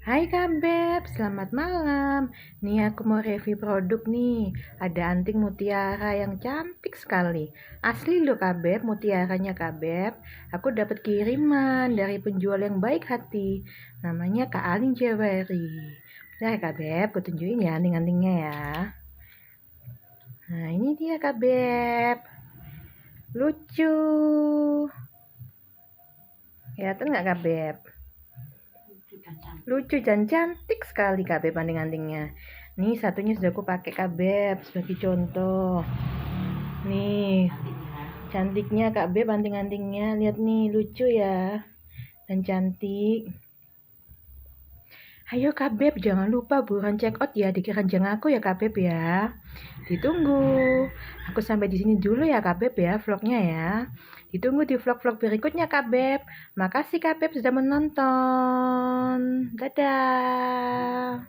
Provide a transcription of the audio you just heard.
Hai Kak Beb, selamat malam. Nih aku mau review produk nih. Ada anting mutiara yang cantik sekali. Asli loh Kak Beb, mutiaranya Kak Beb. Aku dapat kiriman dari penjual yang baik hati. Namanya Kak Alin Jewelry. Nah Kak Beb, aku tunjukin ya anting-antingnya ya. Nah ini dia Kak Beb. Lucu. Kelihatan nggak Kak Beb? Lucu dan cantik sekali Kak Beb anting-antingnya. Nih satunya sudah aku pakai Kak Beb sebagai contoh. Nih cantiknya Kak Beb anting-antingnya. Lihat nih lucu ya dan cantik. Ayo Kak Beb jangan lupa buruan check out ya di keranjang aku ya Kak Beb ya. Ditunggu. Aku sampai di sini dulu ya Kak Beb ya vlognya ya. Ditunggu di vlog-vlog berikutnya Kak Beb. Makasih Kak Beb sudah menonton. Dadah.